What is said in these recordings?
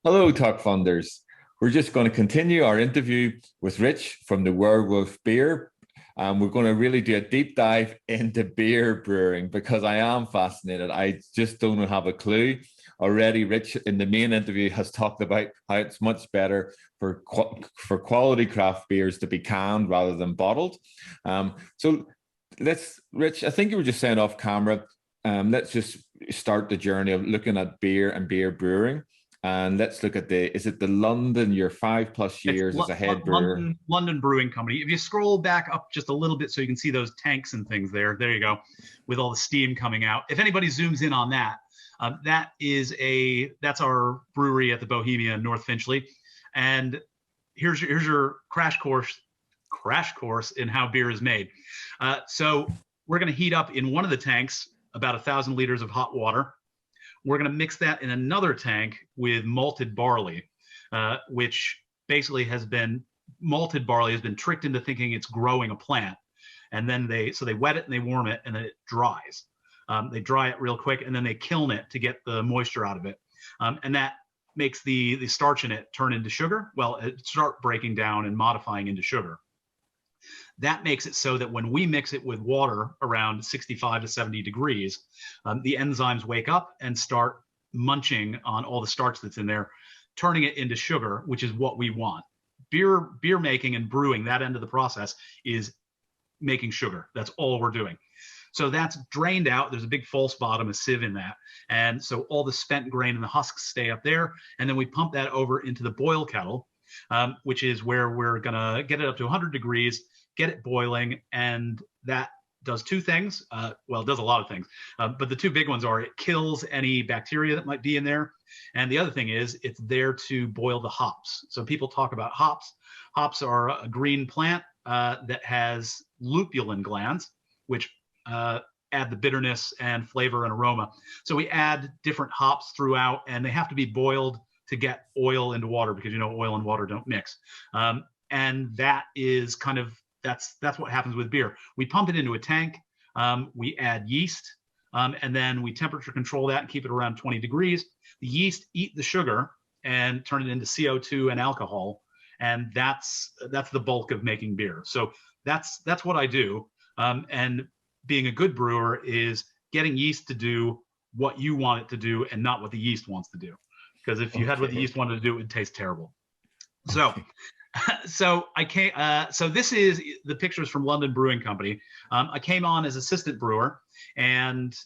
Hello, Talk Funders. We're just going to continue our interview with Rich from the Werewolf Beer. We're going to really do a deep dive into beer brewing because I am fascinated. I just don't have a clue. Already, Rich in the main interview has talked about how it's much better for quality craft beers to be canned rather than bottled. So Rich, I think you were just saying off camera, let's just start the journey of looking at beer and beer brewing. And let's look at is it the London, your 5+ It's years as a head brewer? London Brewing Company. If you scroll back up just a little bit so you can see those tanks and things there you go, with all the steam coming out. If anybody zooms in on that, that's our brewery at the Bohemia in North Finchley. And here's your crash course in how beer is made. So we're going to heat up in one of the tanks about 1,000 liters of hot water. We're going to mix that in another tank with malted barley, which basically malted barley has been tricked into thinking it's growing a plant. And then they wet it and they warm it and then it dries. They dry it real quick and then they kiln it to get the moisture out of it. And that makes the starch in it turn into sugar. Well, it start breaking down and modifying into sugar. That makes it so that when we mix it with water around 65 to 70 degrees, the enzymes wake up and start munching on all the starch that's in there, turning it into sugar, which is what we want. Beer making and brewing, that end of the process, is making sugar. That's all we're doing. So that's drained out. There's a big false bottom, a sieve in that. And so all the spent grain and the husks stay up there. And then we pump that over into the boil kettle, which is where we're going to get it up to 100 degrees, get it boiling, and that does two things. Well, it does a lot of things, but the two big ones are it kills any bacteria that might be in there. And the other thing is it's there to boil the hops. So people talk about hops. Hops are a green plant that has lupulin glands, which add the bitterness and flavor and aroma. So we add different hops throughout, and they have to be boiled to get oil into water because, oil and water don't mix. And that is that's what happens with beer. We pump it into a tank, we add yeast, and then we temperature control that and keep it around 20 degrees. The yeast eat the sugar and turn it into CO2 and alcohol, and that's the bulk of making beer. So that's what I do. And being a good brewer is getting yeast to do what you want it to do and not what the yeast wants to do. Because if you had what the yeast wanted to do, it would taste terrible. So so this is the pictures from London Brewing Company. I came on as assistant brewer, and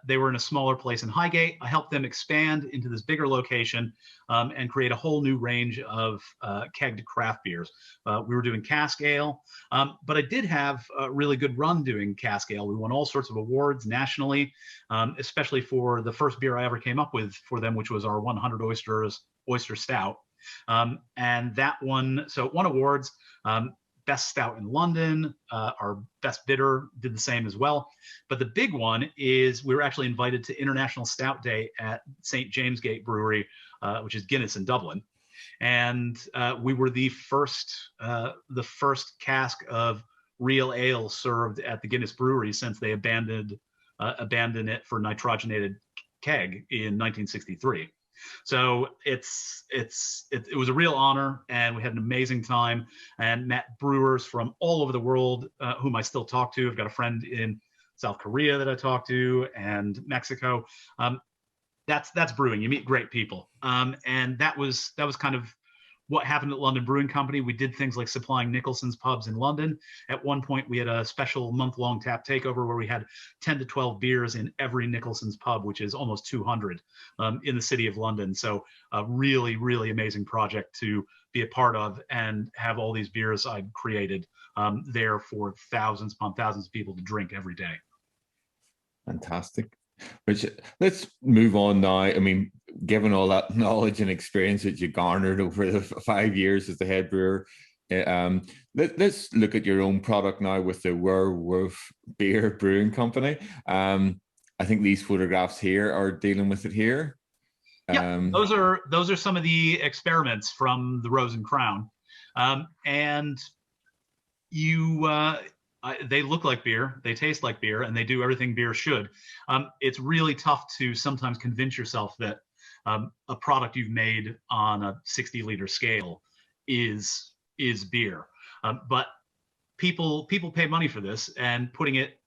they were in a smaller place in Highgate. I helped them expand into this bigger location and create a whole new range of kegged craft beers. We were doing cask ale, but I did have a really good run doing cask ale. We won all sorts of awards nationally, especially for the first beer I ever came up with for them, which was our 100 oyster stout. And that won awards. Best stout in London. Our best bidder did the same as well. But the big one is we were actually invited to International Stout Day at St. James Gate Brewery, which is Guinness in Dublin. And we were the first cask of real ale served at the Guinness Brewery since they abandoned it for nitrogenated keg in 1963. So it was a real honor, and we had an amazing time and met brewers from all over the world, whom I still talk to. I've got a friend in South Korea that I talk to, and Mexico. That's brewing. You meet great people, and that was kind of what happened at London Brewing Company. We did things like supplying Nicholson's pubs in London. At one point, we had a special month-long tap takeover where we had 10 to 12 beers in every Nicholson's pub, which is almost 200 in the city of London. So a really, really amazing project to be a part of and have all these beers I'd created there for thousands upon thousands of people to drink every day. Fantastic. Which, let's move on now. I mean, given all that knowledge and experience that you garnered over the 5 years as the head brewer, let's look at your own product now with the Werewolf Beer Brewing Company. I think these photographs here are dealing with it here. Yeah, those are some of the experiments from the Rose and Crown, and they look like beer, they taste like beer, and they do everything beer should. It's really tough to sometimes convince yourself that a product you've made on a 60-liter scale is beer. But people pay money for this, and putting it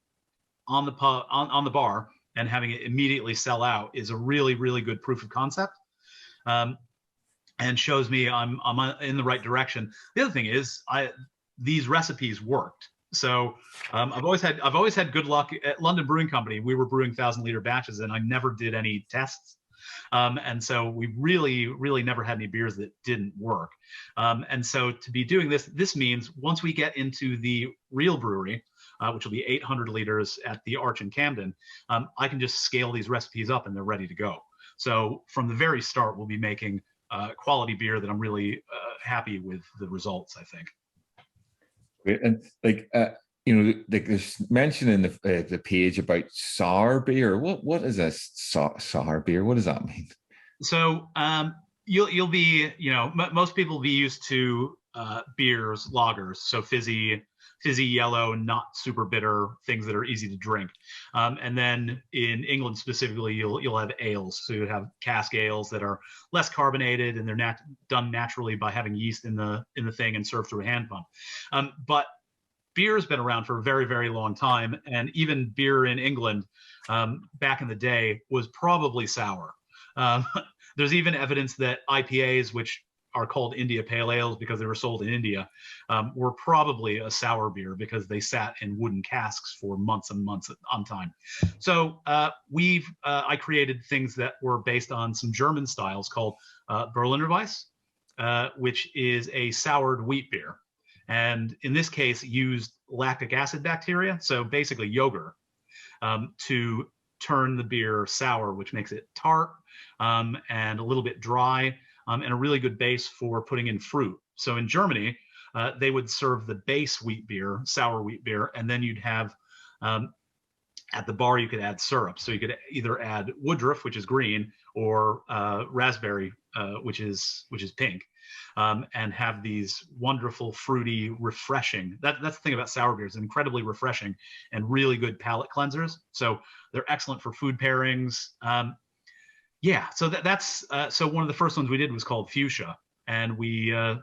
on the on the bar and having it immediately sell out is a really, really good proof of concept, and shows me I'm in the right direction. The other thing is these recipes worked. So I've always had good luck at London Brewing Company. We were brewing 1,000-liter batches, and I never did any tests. And so we really never had any beers that didn't work. And so to be doing this means once we get into the real brewery, which will be 800 liters at the Arch in Camden, I can just scale these recipes up and they're ready to go. So from the very start, we'll be making quality beer that I'm really happy with the results, I think. Great. And like, you know, like there's mention in the page about sour beer. What is a sour beer? What does that mean? So you'll be, you know, most people will be used to beers, lagers, so fizzy, yellow, not super bitter, things that are easy to drink. And then in England specifically, you'll have ales. So you have cask ales that are less carbonated, and they're done naturally by having yeast in the thing and served through a hand pump. But beer has been around for a very, very long time, and even beer in England back in the day was probably sour. There's even evidence that IPAs, which are called India Pale Ales because they were sold in India, were probably a sour beer because they sat in wooden casks for months and months on time. So I created things that were based on some German styles called Berliner Weiss, which is a soured wheat beer. And in this case, used lactic acid bacteria, so basically yogurt, to turn the beer sour, which makes it tart and a little bit dry, and a really good base for putting in fruit. So in Germany, they would serve the base wheat beer, sour wheat beer, and then you'd have, at the bar, you could add syrup. So you could either add Woodruff, which is green, or raspberry, which is pink, and have these wonderful, fruity, refreshing. That's the thing about sour beers, incredibly refreshing and really good palate cleansers. So they're excellent for food pairings. Yeah, so that's so one of the first ones we did was called Fuchsia, and it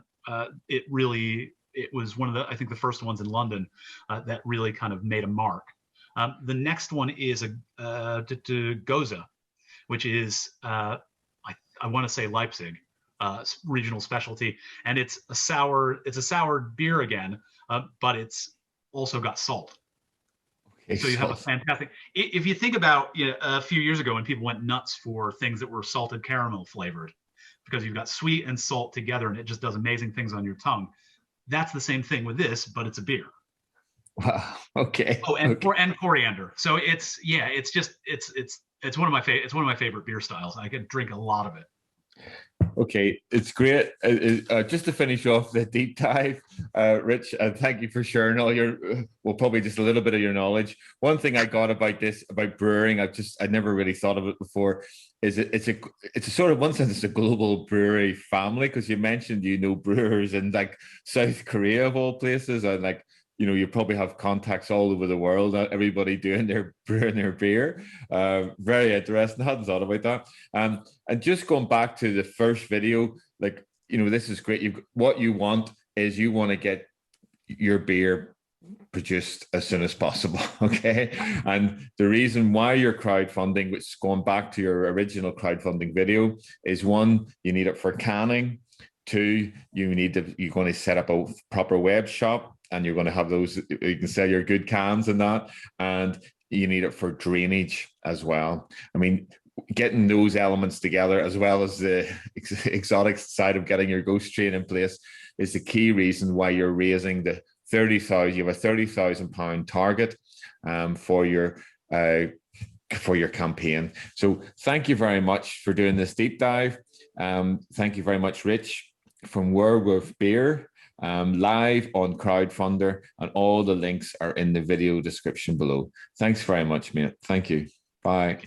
was one of the, I think, the first ones in London that really kind of made a mark. The next one is a Goza, which is I want to say Leipzig regional specialty, and it's a sour beer again, but it's also got salt. So you have a fantastic. If you think about, you know, a few years ago when people went nuts for things that were salted caramel flavored, because you've got sweet and salt together, and it just does amazing things on your tongue. That's the same thing with this, but it's a beer. Wow. Okay. Oh, and okay. and coriander. So it's one of my favorite beer styles. I could drink a lot of it. Okay, it's great. Just to finish off the deep dive, Rich, thank you for sharing all your, well, probably just a little bit of your knowledge. One thing I got about brewing, I'd never really thought of it before, is it's a sort of, one sense, it's a global brewery family, because you mentioned, you know, brewers in like South Korea of all places, and like, you know, you probably have contacts all over the world, everybody brewing their beer. Very interesting. I hadn't thought about that. And just going back to the first video, like, you know, this is great. What you want is you want to get your beer produced as soon as possible. Okay. And the reason why you're crowdfunding, which is going back to your original crowdfunding video, is one, you need it for canning. Two, you're going to set up a proper web shop, and you're going to have those, you can sell your good cans and that, and you need it for drainage as well. I mean, getting those elements together, as well as the exotic side of getting your ghost train in place, is the key reason why you're raising the 30,000. You have a £30,000 target for your campaign. So thank you very much for doing this deep dive. Thank you very much, Rich, from WEREWOLF Beer, live on Crowdfunder, and all the links are in the video description below. Thanks very much, mate. Thank you. Bye.